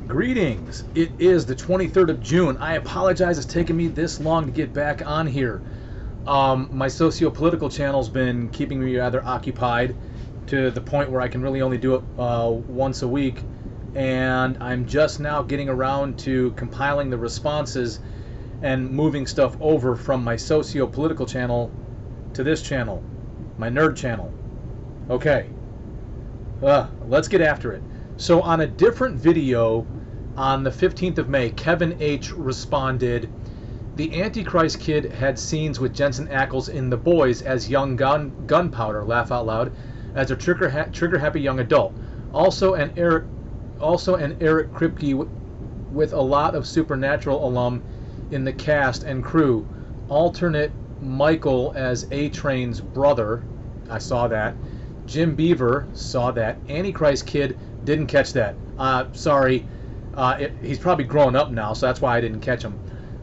Greetings. It is the 23rd of June. I apologize it's taken me this long to get back on here. My socio-political channel's been keeping me rather occupied to the point where I can really only do it once a week. And I'm just now getting around to compiling the responses and moving stuff over from my socio-political channel to this channel, my nerd channel. Okay, let's get after it. So on a different video on the 15th of May, Kevin H. responded, "The Antichrist kid had scenes with Jensen Ackles in The Boys as young gunpowder, laugh out loud, as a trigger-happy young adult. Also an Eric Kripke with a lot of Supernatural alum in the cast and crew. Alternate Michael as A-Train's brother." I saw that. Jim Beaver, saw that. Antichrist kid, didn't catch that. Sorry. He's probably grown up now, so that's why I didn't catch him.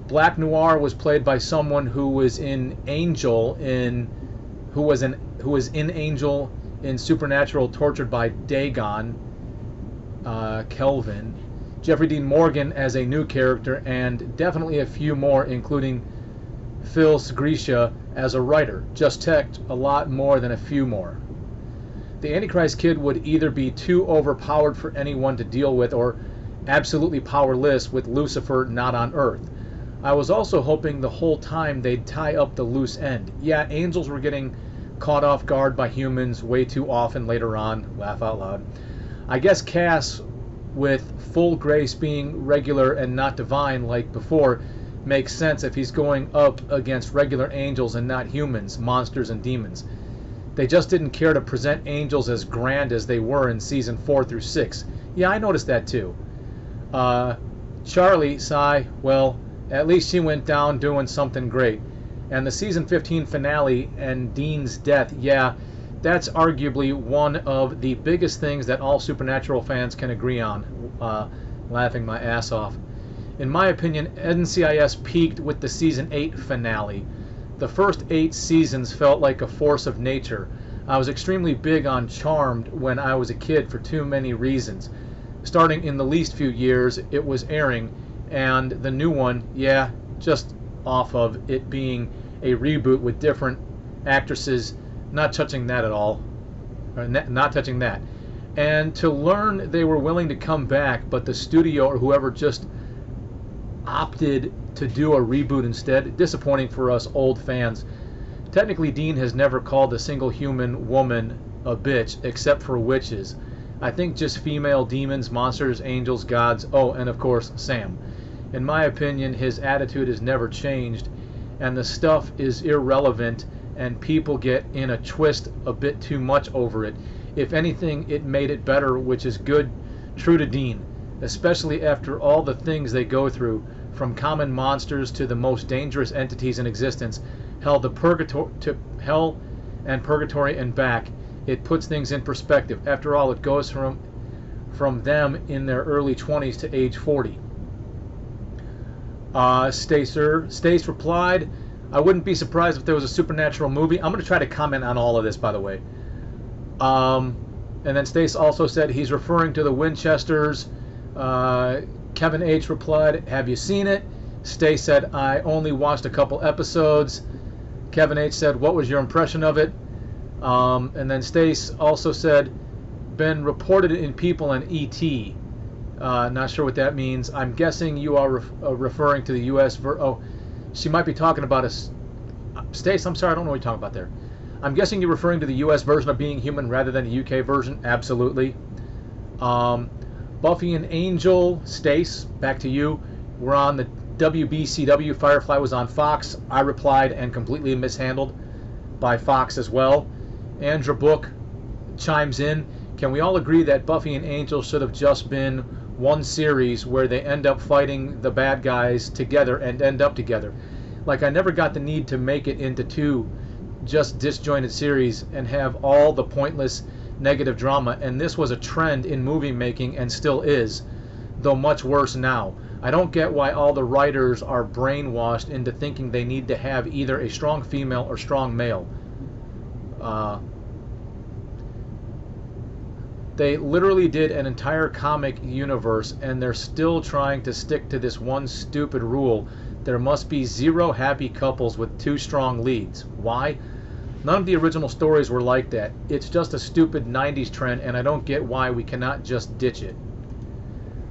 Black Noir was played by someone who was in Angel who was in Angel in Supernatural, tortured by Dagon. Kelvin. Jeffrey Dean Morgan as a new character, and definitely a few more, including Phil Sgrisha as a writer. Just checked a lot more than a few more. The Antichrist kid would either be too overpowered for anyone to deal with, or absolutely powerless with Lucifer not on Earth. I was also hoping the whole time they'd tie up the loose end. Yeah, angels were getting caught off guard by humans way too often later on, laugh out loud. I guess Cass, with full grace being regular and not divine like before, makes sense if he's going up against regular angels and not humans, monsters and demons. They just didn't care to present angels as grand as they were in season 4 through 6. Yeah, I noticed that too. Charlie, sigh, well, at least she went down doing something great. And the season 15 finale and Dean's death, yeah, that's arguably one of the biggest things that all Supernatural fans can agree on. Laughing my ass off. In my opinion, NCIS peaked with the season 8 finale. The first 8 seasons felt like a force of nature. I was extremely big on Charmed when I was a kid for too many reasons. Starting in the least few years it was airing, and the new one, yeah, just off of it being a reboot with different actresses, not touching that at all. Not touching that. And to learn they were willing to come back, but the studio or whoever just opted to do a reboot instead, disappointing for us old fans. Technically, Dean has never called a single human woman a bitch, except for witches. I think just female demons, monsters, angels, gods, oh, and of course, Sam. In my opinion, his attitude has never changed, and the stuff is irrelevant, and people get in a twist a bit too much over it. If anything, it made it better, which is good, true to Dean, especially after all the things they go through, from common monsters to the most dangerous entities in existence, hell and purgatory and back. It puts things in perspective. After all, it goes from them in their early 20s to age 40. Stace replied, I wouldn't be surprised if there was a Supernatural movie. I'm going to try to comment on all of this, by the way. And then Stace also said he's referring to the Winchesters. Kevin H. replied, have you seen it? Stace said, I only watched a couple episodes. Kevin H. said, what was your impression of it? And then Stace also said, been reported in People and E.T. Not sure what that means. I'm guessing you are referring to the U.S. Oh, she might be talking about us. Stace, I'm sorry, I don't know what you're talking about there. I'm guessing you're referring to the U.S. version of Being Human rather than the U.K. version. Absolutely. Buffy and Angel, Stace, back to you. We're on the WBCW. Firefly was on Fox. I replied and completely mishandled by Fox as well. Andrew Book chimes in. Can we all agree that Buffy and Angel should have just been one series where they end up fighting the bad guys together and end up together? Like, I never got the need to make it into 2 just disjointed series and have all the pointless negative drama, and this was a trend in movie making and still is, though much worse now. I don't get why all the writers are brainwashed into thinking they need to have either a strong female or strong male. They literally did an entire comic universe, and they're still trying to stick to this one stupid rule. There must be 0 happy couples with 2 strong leads. Why? None of the original stories were like that. It's just a stupid 90s trend, and I don't get why we cannot just ditch it.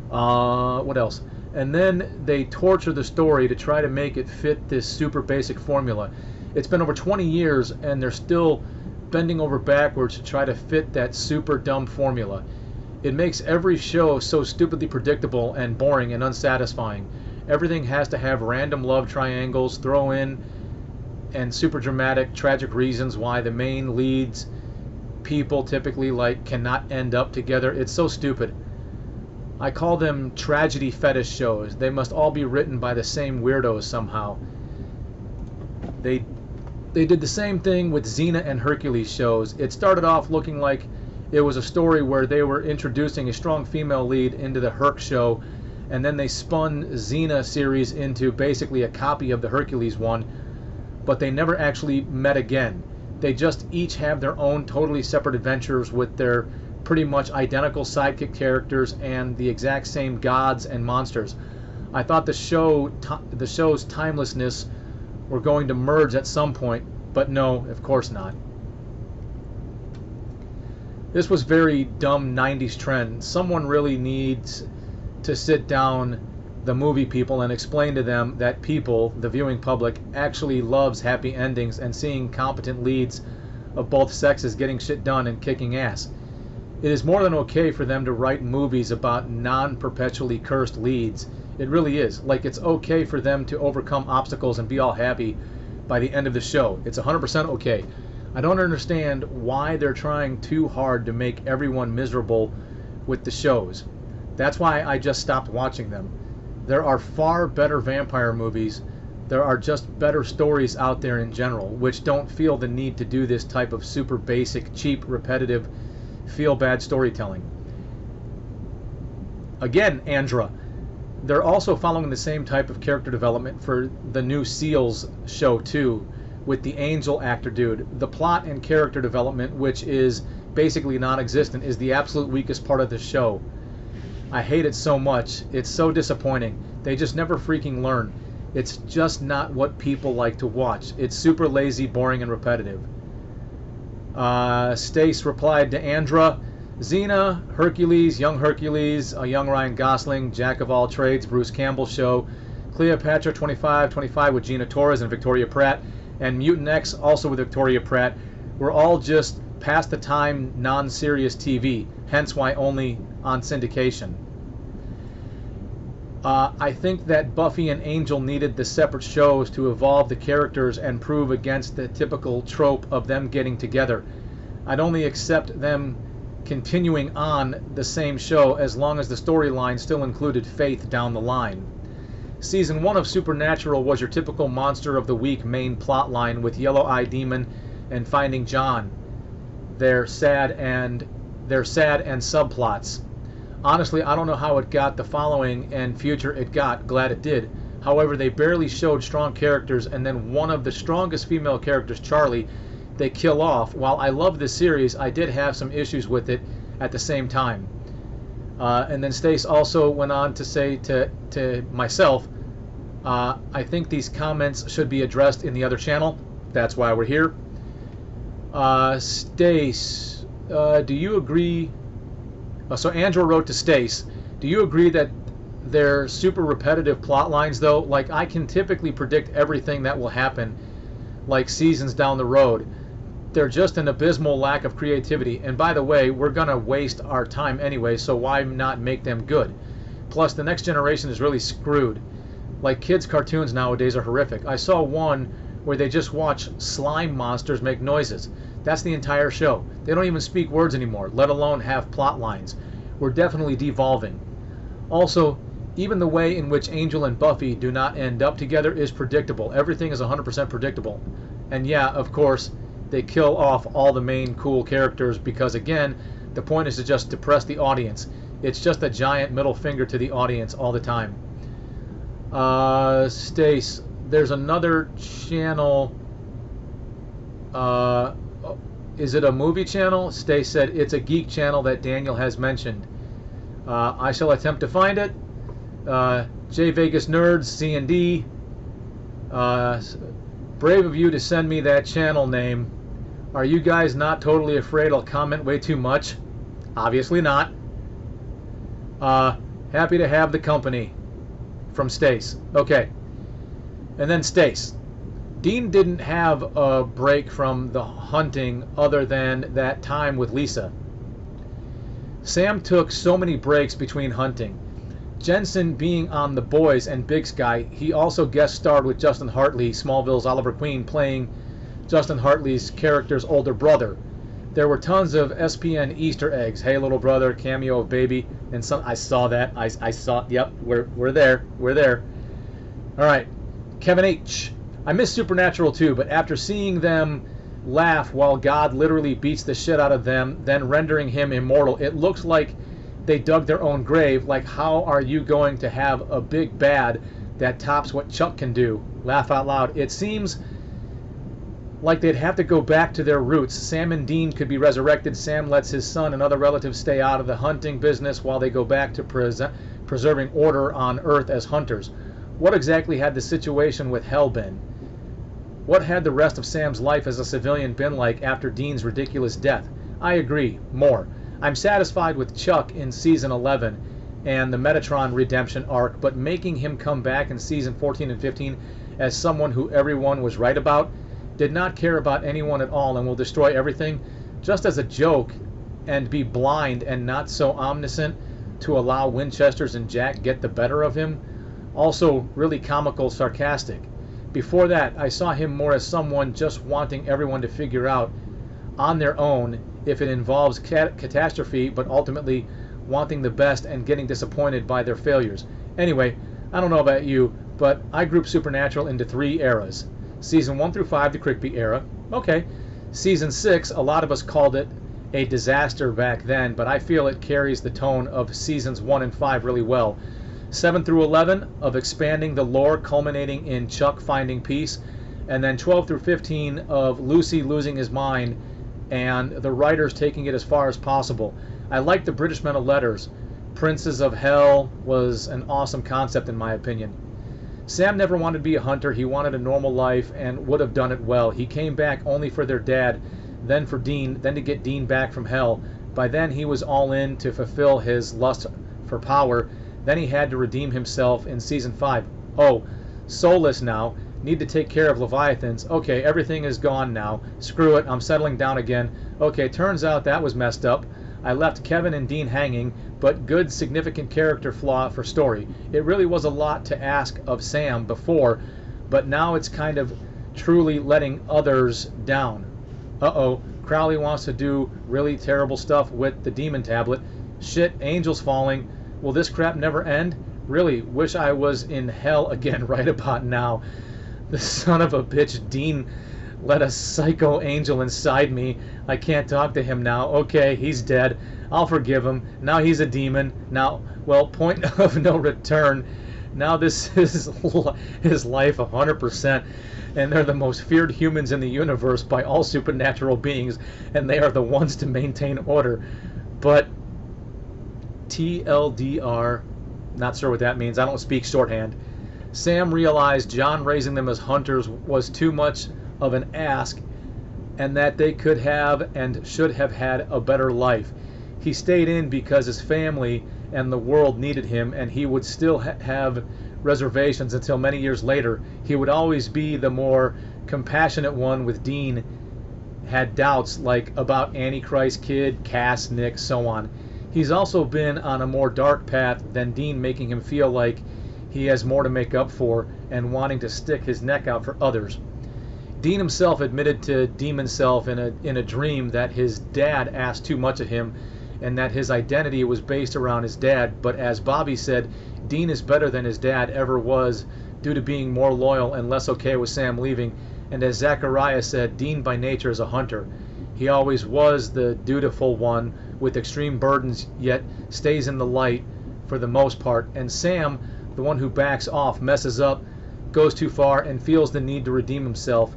What else? And then they torture the story to try to make it fit this super basic formula. It's been over 20 years, and they're still bending over backwards to try to fit that super dumb formula. It makes every show so stupidly predictable and boring and unsatisfying. Everything has to have random love triangles, throw in, and super dramatic, tragic reasons why the main leads, people typically like, cannot end up together. It's so stupid. I call them tragedy fetish shows. They must all be written by the same weirdos somehow. They did the same thing with Xena and Hercules shows. It started off looking like it was a story where they were introducing a strong female lead into the Herc show, and then they spun Xena series into basically a copy of the Hercules one, but they never actually met again. They just each have their own totally separate adventures with their pretty much identical sidekick characters and the exact same gods and monsters. I thought the show's timelessness were going to merge at some point, but no, of course not. This was very dumb 90s trend. Someone really needs to sit down the movie people and explain to them that people, the viewing public, actually loves happy endings and seeing competent leads of both sexes getting shit done and kicking ass. It is more than okay for them to write movies about non-perpetually cursed leads. It really is. Like, it's okay for them to overcome obstacles and be all happy by the end of the show. It's 100% okay. I don't understand why they're trying too hard to make everyone miserable with the shows. That's why I just stopped watching them. There are far better vampire movies. There are just better stories out there in general, which don't feel the need to do this type of super basic, cheap, repetitive, feel-bad storytelling. Again, Andra. They're also following the same type of character development for the new Seals show too, with the angel actor dude. The plot and character development, which is basically non-existent, is the absolute weakest part of the show. I hate it so much. It's so disappointing. They just never freaking learn. It's just not what people like to watch. It's super lazy, boring, and repetitive. Stace replied to Andra, Xena, Hercules, young a young Ryan Gosling, jack of all trades, Bruce Campbell show, Cleopatra 25 with Gina Torres and Victoria Pratt, and Mutant X also with Victoria Pratt, were all just past the time non-serious TV, hence why only on syndication. I think that Buffy and Angel needed the separate shows to evolve the characters and prove against the typical trope of them getting together. I'd only accept them continuing on the same show as long as the storyline still included faith down the line. Season 1 of Supernatural was your typical monster of the week main plotline with Yellow Eye Demon and Finding John. Their sad and subplots. Honestly, I don't know how it got the following and future it got. Glad it did. However, they barely showed strong characters, and then one of the strongest female characters, Charlie, they kill off. While I love this series, I did have some issues with it at the same time. And then Stace also went on to say to myself, I think these comments should be addressed in the other channel. That's why we're here. Stace, do you agree? So Andrew wrote to Stace, do you agree that they're super repetitive plot lines though? Like, I can typically predict everything that will happen like seasons down the road. They're just an abysmal lack of creativity. And by the way, we're going to waste our time anyway, so why not make them good? Plus, the next generation is really screwed. Like, kids' cartoons nowadays are horrific. I saw one where they just watch slime monsters make noises. That's the entire show. They don't even speak words anymore, let alone have plot lines. We're definitely devolving. Also, even the way in which Angel and Buffy do not end up together is predictable. Everything is 100% predictable. And yeah, of course, they kill off all the main cool characters because, again, the point is to just depress the audience. It's just a giant middle finger to the audience all the time. Stace, there's another channel. Is it a movie channel? Stay said it's a geek channel that Daniel has mentioned. I shall attempt to find it. J Vegas Nerds, C&D. Brave of you to send me that channel name. Are you guys not totally afraid I'll comment way too much? Obviously not. Happy to have the company. From Stace. Okay. And then Stace. Dean didn't have a break from the hunting other than that time with Lisa. Sam took so many breaks between hunting. Jensen being on The Boys and Big Sky, he also guest starred with Justin Hartley, Smallville's Oliver Queen, playing Justin Hartley's character's older brother. There were tons of SPN Easter eggs. Hey little brother, cameo of Baby, and some. I saw that. I saw. Yep, we're there. We're there. All right, Kevin H. I miss Supernatural too, but after seeing them laugh while God literally beats the shit out of them, then rendering him immortal, it looks like they dug their own grave. Like, how are you going to have a big bad that tops what Chuck can do? Laugh out loud. It seems like they'd have to go back to their roots. Sam and Dean could be resurrected. Sam lets his son and other relatives stay out of the hunting business while they go back to preserving order on Earth as hunters. What exactly had the situation with Hell been? What had the rest of Sam's life as a civilian been like after Dean's ridiculous death? I agree. More. I'm satisfied with Chuck in Season 11 and the Metatron redemption arc, but making him come back in Season 14 and 15 as someone who everyone was right about, did not care about anyone at all and will destroy everything, just as a joke, and be blind and not so omniscient to allow Winchesters and Jack get the better of him. Also really comical, sarcastic. Before that, I saw him more as someone just wanting everyone to figure out on their own if it involves catastrophe, but ultimately wanting the best and getting disappointed by their failures. Anyway, I don't know about you, but I group Supernatural into 3 eras. Season 1 through 5, the Crickby era. Okay. Season 6, a lot of us called it a disaster back then, but I feel it carries the tone of Seasons 1 and 5 really well. 7 through 11 of expanding the lore, culminating in Chuck finding peace, and then 12 through 15 of Lucy losing his mind and the writers taking it as far as possible. I like the British Men of Letters. Princes of Hell was an awesome concept in my opinion. Sam never wanted to be a hunter. He wanted a normal life and would have done it well. He came back only for their dad, then for Dean, then to get Dean back from hell. By then he was all in to fulfill his lust for power. Then he had to redeem himself in Season 5. Oh, soulless now. Need to take care of Leviathans. Okay, everything is gone now. Screw it, I'm settling down again. Okay, turns out that was messed up. I left Kevin and Dean hanging, but good significant character flaw for story. It really was a lot to ask of Sam before, but now it's kind of truly letting others down. Uh-oh, Crowley wants to do really terrible stuff with the demon tablet. Shit, angels falling. Will this crap never end? Really, wish I was in hell again right about now. The son of a bitch Dean let a psycho angel inside me. I can't talk to him now. Okay, he's dead. I'll forgive him. Now he's a demon. Now, well, point of no return. Now this is his life 100%. And they're the most feared humans in the universe by all supernatural beings. And they are the ones to maintain order. But TLDR, not sure what that means. I don't speak shorthand. Sam realized John raising them as hunters was too much of an ask and that they could have and should have had a better life. He stayed in because his family and the world needed him, and he would still have reservations until many years later. He would always be the more compassionate one, with Dean had doubts like about Antichrist Kid, Cass, Nick, so on. He's also been on a more dark path than Dean, making him feel like he has more to make up for and wanting to stick his neck out for others. Dean himself admitted to Demon Self in a dream that his dad asked too much of him and that his identity was based around his dad, but as Bobby said, Dean is better than his dad ever was due to being more loyal and less okay with Sam leaving, and as Zachariah said, Dean by nature is a hunter. He always was the dutiful one with extreme burdens, yet stays in the light for the most part, and Sam, the one who backs off, messes up, goes too far, and feels the need to redeem himself.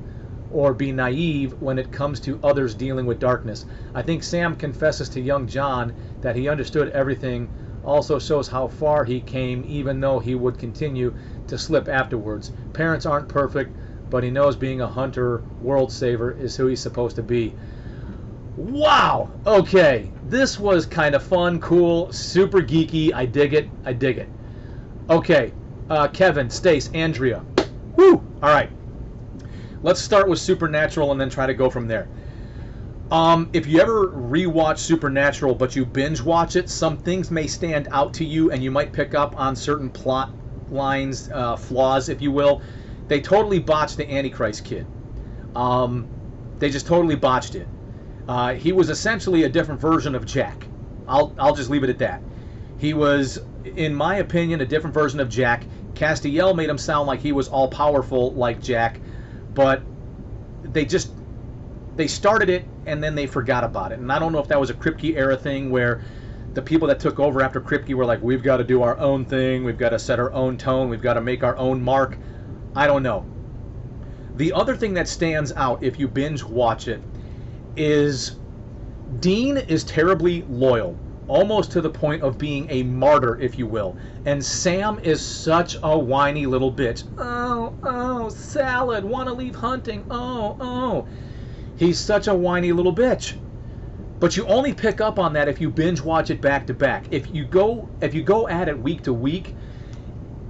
or be naive when it comes to others dealing with darkness. I think Sam confesses to young John that he understood everything, also shows how far he came, even though he would continue to slip afterwards. Parents aren't perfect, but he knows being a hunter, world saver is who he's supposed to be. Wow! Okay, this was kind of fun, cool, super geeky. I dig it. I dig it. Okay, Kevin, Stace, Andrea. Woo! All right. Let's start with Supernatural and then try to go from there. If you ever rewatch Supernatural but you binge watch it, some things may stand out to you and you might pick up on certain plot lines, flaws, if you will. They totally botched the Antichrist kid. They just totally botched it. He was essentially a different version of Jack. I'll just leave it at that. He was, in my opinion, a different version of Jack. Castiel made him sound like he was all-powerful like Jack, but they started it and then they forgot about it. And I don't know if that was a Kripke era thing where the people that took over after Kripke were like, we've got to do our own thing, we've got to set our own tone, we've got to make our own mark. I don't know. The other thing that stands out if you binge watch it is Dean is terribly loyal, almost to the point of being a martyr, if you will. And Sam is such a whiny little bitch. Oh, salad, want to leave hunting. Oh. He's such a whiny little bitch. But you only pick up on that if you binge watch it back to back. If you go at it week to week,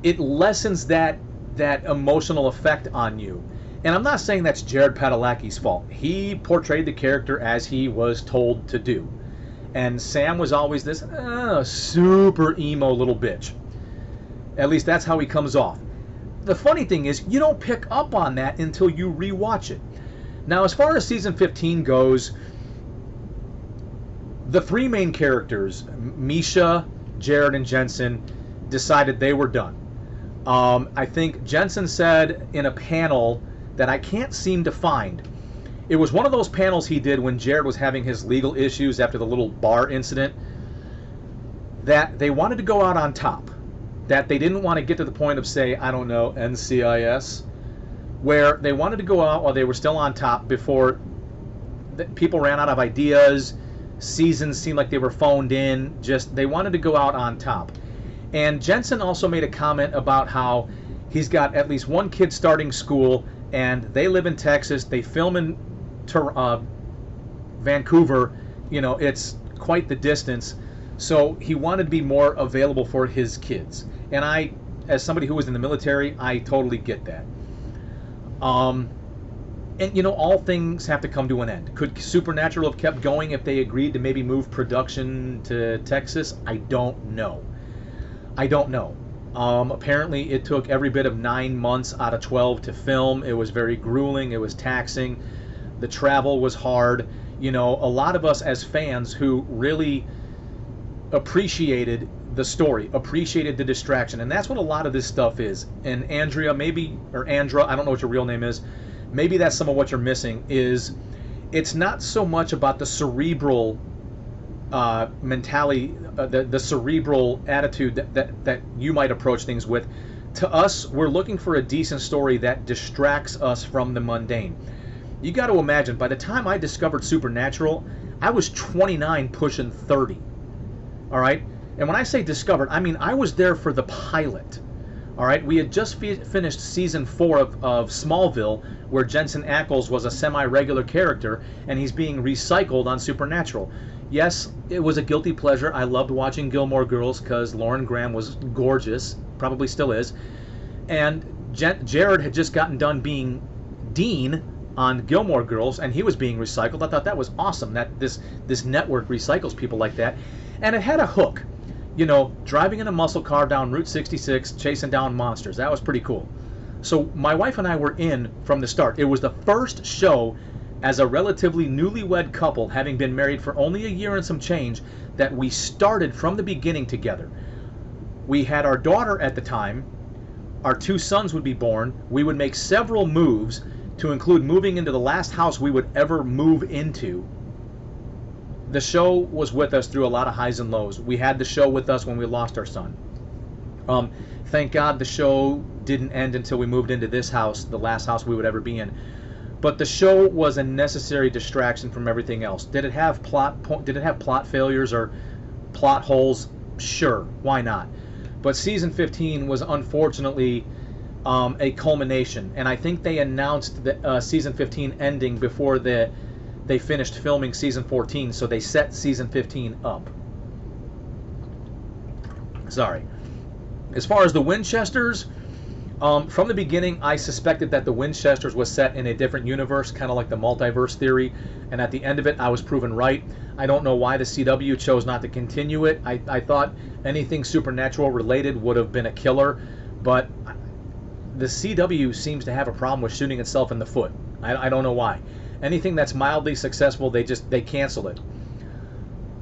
it lessens that emotional effect on you. And I'm not saying that's Jared Padalecki's fault. He portrayed the character as he was told to do. And Sam was always this super emo little bitch. At least that's how he comes off. The funny thing is, you don't pick up on that until you rewatch it. Now, as far as season 15 goes, the three main characters, Misha, Jared, and Jensen, decided they were done. I think Jensen said in a panel that I can't seem to find. It was one of those panels he did when Jared was having his legal issues after the little bar incident, that they wanted to go out on top. That they didn't want to get to the point of, say, I don't know, NCIS, where they wanted to go out while they were still on top before people ran out of ideas, seasons seemed like they were phoned in, just they wanted to go out on top. And Jensen also made a comment about how he's got at least one kid starting school and they live in Texas, they film in Vancouver, you know, it's quite the distance, so he wanted to be more available for his kids. And I, as somebody who was in the military, I totally get that. And you know, all things have to come to an end. Could Supernatural have kept going if they agreed to maybe move production to Texas? I don't know. Apparently it took every bit of 9 months out of 12 to film. It was very grueling, it was taxing, the travel was hard. You know, a lot of us as fans who really appreciated the story, appreciated the distraction, and that's what a lot of this stuff is. And Andrea, maybe, or Andra, I don't know what your real name is, maybe that's some of what you're missing, is it's not so much about the cerebral mentality, the cerebral attitude that you might approach things with. To us, we're looking for a decent story that distracts us from the mundane. You got to imagine, by the time I discovered Supernatural, I was 29 pushing 30. All right? And when I say discovered, I mean I was there for the pilot. All right? We had just finished season 4 of Smallville, where Jensen Ackles was a semi-regular character, and he's being recycled on Supernatural. Yes, it was a guilty pleasure. I loved watching Gilmore Girls because Lauren Graham was gorgeous, probably still is. And Jared had just gotten done being Dean on Gilmore Girls, and he was being recycled. I thought that was awesome, that this network recycles people like that. And it had a hook. You know, driving in a muscle car down Route 66, chasing down monsters. That was pretty cool. So my wife and I were in from the start. It was the first show as a relatively newlywed couple, having been married for only a year and some change, that we started from the beginning together. We had our daughter at the time. Our 2 sons would be born. We would make several moves, to include moving into the last house we would ever move into. The show was with us through a lot of highs and lows. We had the show with us when we lost our son. Thank God the show didn't end until we moved into this house, the last house we would ever be in. but the show was a necessary distraction from everything else. Did it have plot failures or plot holes? Sure, why not? But season 15 was unfortunately a culmination, and I think they announced the season 15 ending before they finished filming season 14, so they set season 15 up. Sorry. As far as the Winchesters, from the beginning, I suspected that the Winchesters was set in a different universe, kind of like the multiverse theory, and at the end of it, I was proven right. I don't know why the CW chose not to continue it. I thought anything supernatural related would have been a killer, but the CW seems to have a problem with shooting itself in the foot. I don't know why. Anything that's mildly successful, they cancel it.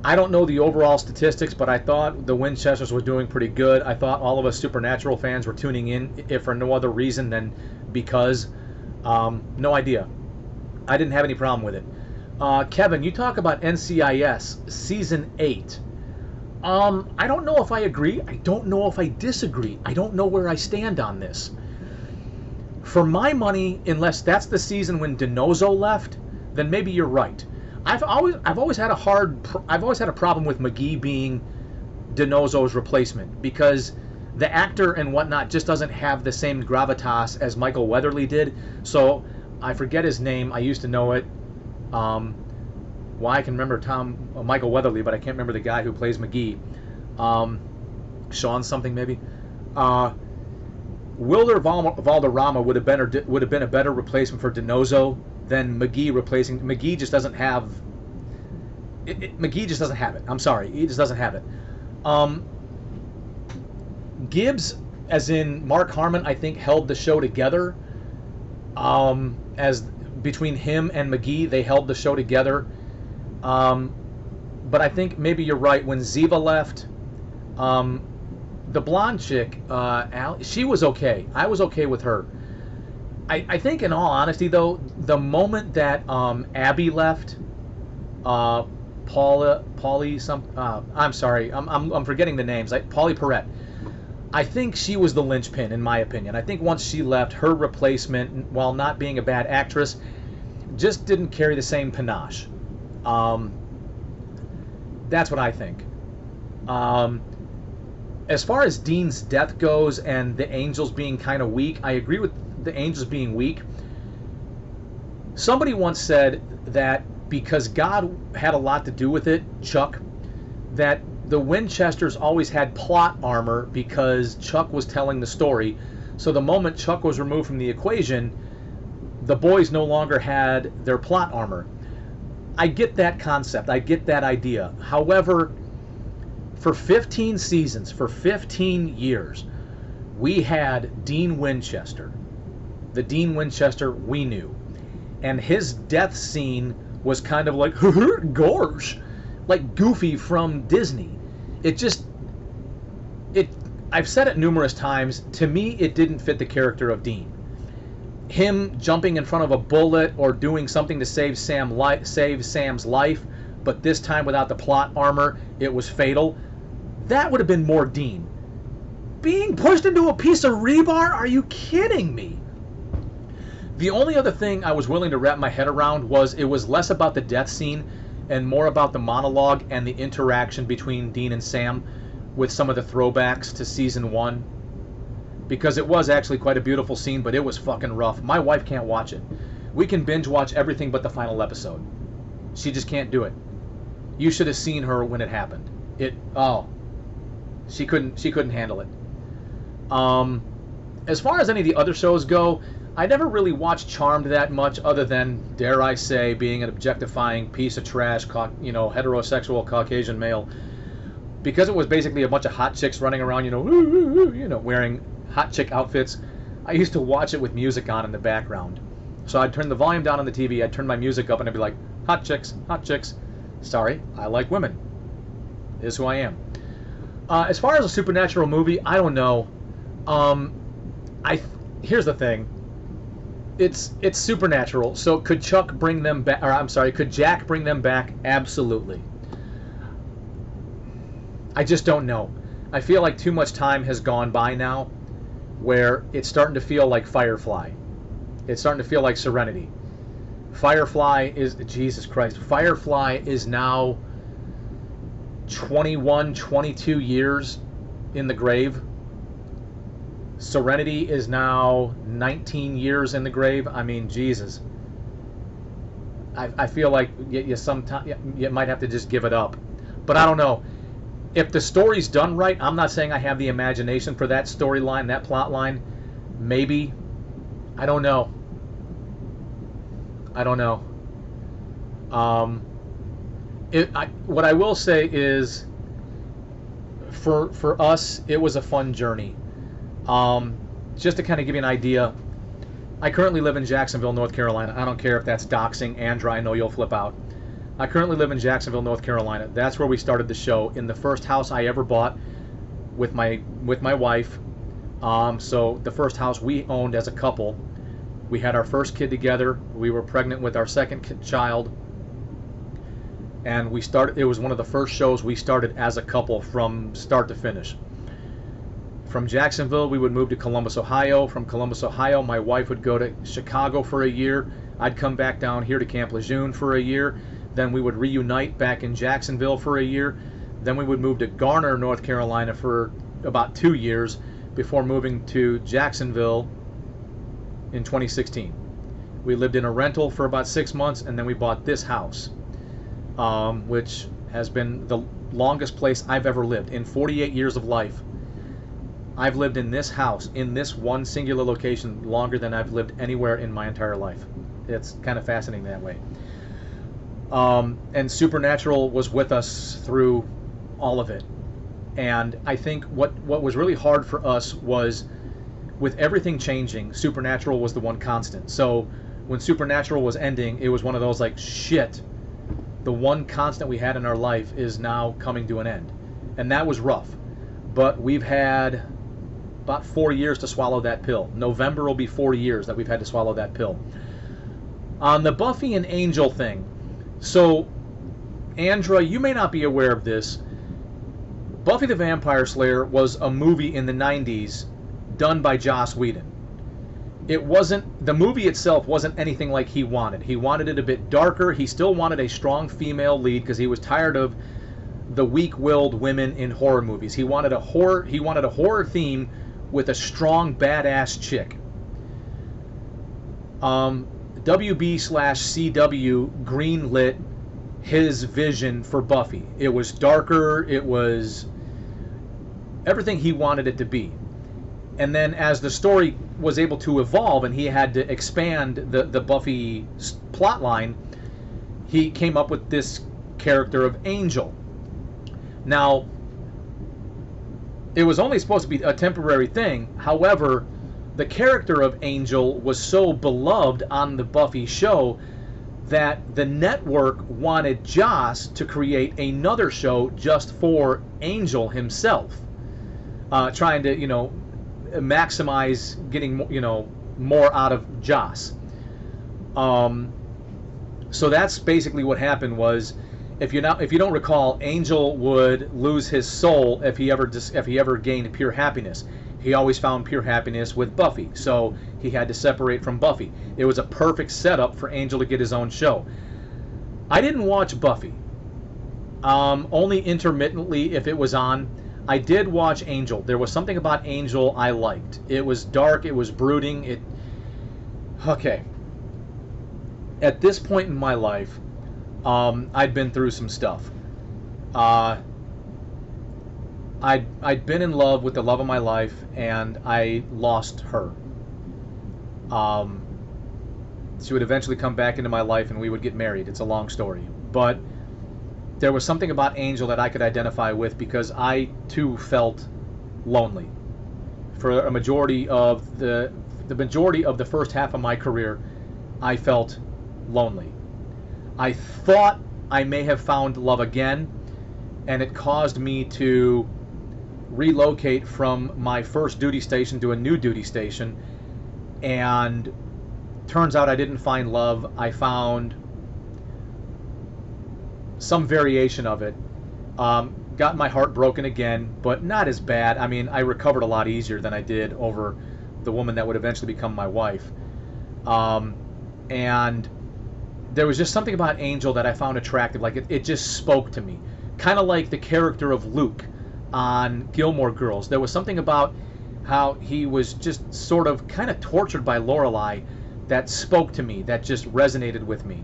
I don't know the overall statistics, but I thought the Winchesters were doing pretty good. I thought all of us Supernatural fans were tuning in, if for no other reason than because. No idea. I didn't have any problem with it. Kevin, you talk about NCIS Season 8. I don't know if I agree. I don't know if I disagree. I don't know where I stand on this. For my money, unless that's the season when DiNozzo left, then maybe you're right. I've always had a problem with McGee being DiNozzo's replacement, because the actor and whatnot just doesn't have the same gravitas as Michael Weatherly did. So I forget his name. I used to know it. Well, I can remember Michael Weatherly, but I can't remember the guy who plays McGee. Sean something maybe. Wilder Valderrama would have been a better replacement for DiNozzo than McGee replacing. McGee just doesn't have it. McGee just doesn't have it. I'm sorry, he just doesn't have it. Gibbs, as in Mark Harmon, I think held the show together. As between him and McGee, they held the show together. But I think maybe you're right. When Ziva left, the blonde chick, she was okay. I was okay with her. I think, in all honesty, though, the moment that Abby left, I'm sorry, I'm forgetting the names. Paulie Perrette. I think she was the linchpin, in my opinion. I think once she left, her replacement, while not being a bad actress, just didn't carry the same panache. That's what I think. As far as Dean's death goes and the Angels being kind of weak, I agree with the Angels being weak. Somebody once said that because God had a lot to do with it, Chuck, that the Winchesters always had plot armor because Chuck was telling the story. So the moment Chuck was removed from the equation, the boys no longer had their plot armor. I get that concept. I get that idea. However, for 15 seasons, for 15 years, we had Dean Winchester. The Dean Winchester we knew. And his death scene was kind of like, gosh, like Goofy from Disney. I've said it numerous times, to me it didn't fit the character of Dean. Him jumping in front of a bullet or doing something to save Sam's life, but this time without the plot armor, it was fatal. That would have been more Dean. Being pushed into a piece of rebar? Are you kidding me? The only other thing I was willing to wrap my head around was it was less about the death scene and more about the monologue and the interaction between Dean and Sam with some of the throwbacks to season 1. Because it was actually quite a beautiful scene, but it was fucking rough. My wife can't watch it. We can binge watch everything but the final episode. She just can't do it. You should have seen her when it happened. She couldn't handle it. As far as any of the other shows go, I never really watched Charmed that much, other than, dare I say, being an objectifying piece of trash, heterosexual Caucasian male. Because it was basically a bunch of hot chicks running around, wearing hot chick outfits. I used to watch it with music on in the background. So I'd turn the volume down on the TV, I'd turn my music up, and I'd be like, hot chicks, hot chicks. Sorry, I like women. Is who I am. As far as a supernatural movie, I don't know. Here's the thing. It's supernatural. So could Chuck bring them back? Or I'm sorry, could Jack bring them back? Absolutely. I just don't know. I feel like too much time has gone by now, where it's starting to feel like Firefly. It's starting to feel like Serenity. Firefly is, Jesus Christ, Firefly is now 21, 22 years in the grave. Serenity is now 19 years in the grave. I mean, Jesus. I feel like you might have to just give it up. But I don't know. If the story's done right, I'm not saying I have the imagination for that storyline, that plot line. Maybe. I don't know. I don't know. What I will say is, for us, it was a fun journey. Just to kind of give you an idea, I currently live in Jacksonville, North Carolina. I don't care if that's doxing. Andra, I know you'll flip out. I currently live in Jacksonville, North Carolina. That's where we started the show, in the first house I ever bought with my wife. So the first house we owned as a couple. We had our first kid together. We were pregnant with our second child. And we started. It was one of the first shows we started as a couple from start to finish. From Jacksonville, we would move to Columbus, Ohio. From Columbus, Ohio, my wife would go to Chicago for a year. I'd come back down here to Camp Lejeune for a year. Then we would reunite back in Jacksonville for a year. Then we would move to Garner, North Carolina for about 2 years before moving to Jacksonville in 2016. We lived in a rental for about 6 months, and then we bought this house, which has been the longest place I've ever lived. In 48 years of life, I've lived in this house, in this one singular location, longer than I've lived anywhere in my entire life. It's kind of fascinating that way. And Supernatural was with us through all of it. And I think what was really hard for us was, with everything changing, Supernatural was the one constant. So when Supernatural was ending, it was one of those like, shit, the one constant we had in our life is now coming to an end. And that was rough. But we've had about 4 years to swallow that pill. November will be 4 years that we've had to swallow that pill. On the Buffy and Angel thing, so Andra, you may not be aware of this. Buffy the Vampire Slayer was a movie in the 90s done by Joss Whedon. It wasn't, the movie itself wasn't anything like he wanted. He wanted it a bit darker. He still wanted a strong female lead because he was tired of the weak-willed women in horror movies. He wanted a horror theme with a strong badass chick. WB/CW greenlit his vision for Buffy. It was darker. It was everything he wanted it to be. And then as the story was able to evolve and he had to expand the Buffy plotline, he came up with this character of Angel. Now, it was only supposed to be a temporary thing. However, the character of Angel was so beloved on the Buffy show that the network wanted Joss to create another show just for Angel himself, trying to, maximize getting, more out of Joss. So that's basically what happened. Was, if you don't recall, Angel would lose his soul if he ever gained pure happiness. He always found pure happiness with Buffy, so he had to separate from Buffy. It was a perfect setup for Angel to get his own show. I didn't watch Buffy, only intermittently if it was on. I did watch Angel. There was something about Angel I liked. It was dark, it was brooding. Okay. At this point in my life, I'd been through some stuff. I'd been in love with the love of my life, and I lost her. She would eventually come back into my life, and we would get married. It's a long story. But there was something about Angel that I could identify with, because I, too, felt lonely. For a majority of the majority of the first half of my career, I felt lonely. I thought I may have found love again, and it caused me to relocate from my first duty station to a new duty station, and turns out I didn't find love. I found some variation of it. Got my heart broken again, but not as bad. I mean, I recovered a lot easier than I did over the woman that would eventually become my wife. And there was just something about Angel that I found attractive. Like it just spoke to me, kind of like the character of Luke on Gilmore Girls. There was something about how he was just sort of kind of tortured by Lorelai that spoke to me, that just resonated with me.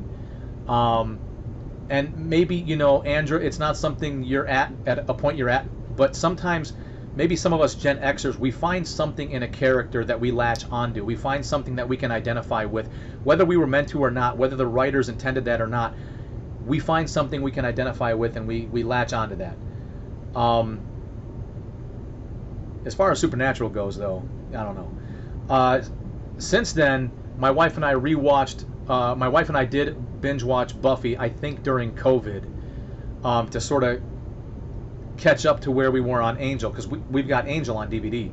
And maybe, you know, Andrew, it's not something you're at a point you're at, but sometimes maybe some of us Gen Xers, we find something in a character that we latch onto. We find something that we can identify with, whether we were meant to or not, whether the writers intended that or not. We find something we can identify with, and we latch onto that. As far as Supernatural goes, though, I don't know. Since then, my wife and I rewatched. My wife and I did binge watch Buffy, I think during COVID, to sort of catch up to where we were on Angel, because we've got Angel on DVD.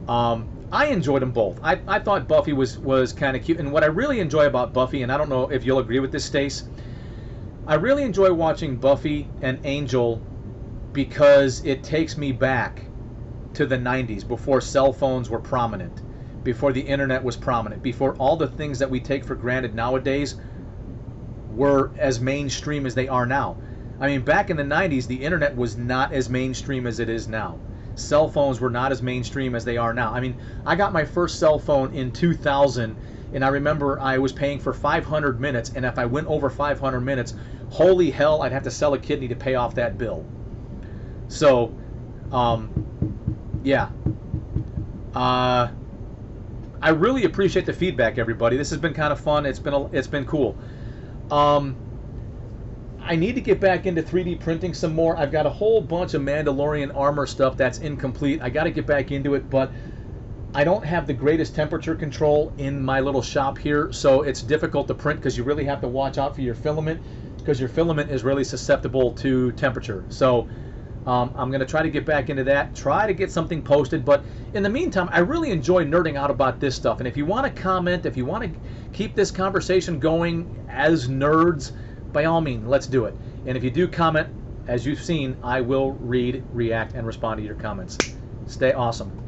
I enjoyed them both. I thought Buffy was kind of cute, and what I really enjoy about Buffy, and I don't know if you'll agree with this, Stace, I really enjoy watching Buffy and Angel because it takes me back to the 90s, before cell phones were prominent, before the internet was prominent, before all the things that we take for granted nowadays were as mainstream as they are now. I mean, back in the 90s, the internet was not as mainstream as it is now. Cell phones were not as mainstream as they are now. I mean, I got my first cell phone in 2000, and I remember I was paying for 500 minutes, and if I went over 500 minutes, holy hell, I'd have to sell a kidney to pay off that bill. So, yeah. I really appreciate the feedback, everybody. This has been kind of fun. It's been cool. I need to get back into 3D printing some more. I've got a whole bunch of Mandalorian armor stuff that's incomplete. I got to get back into it, but I don't have the greatest temperature control in my little shop here, so it's difficult to print because you really have to watch out for your filament, because your filament is really susceptible to temperature. So I'm going to try to get back into that, try to get something posted, but in the meantime, I really enjoy nerding out about this stuff. And if you want to comment, if you want to keep this conversation going as nerds, by all means, let's do it. And if you do comment, as you've seen, I will read, react, and respond to your comments. Stay awesome.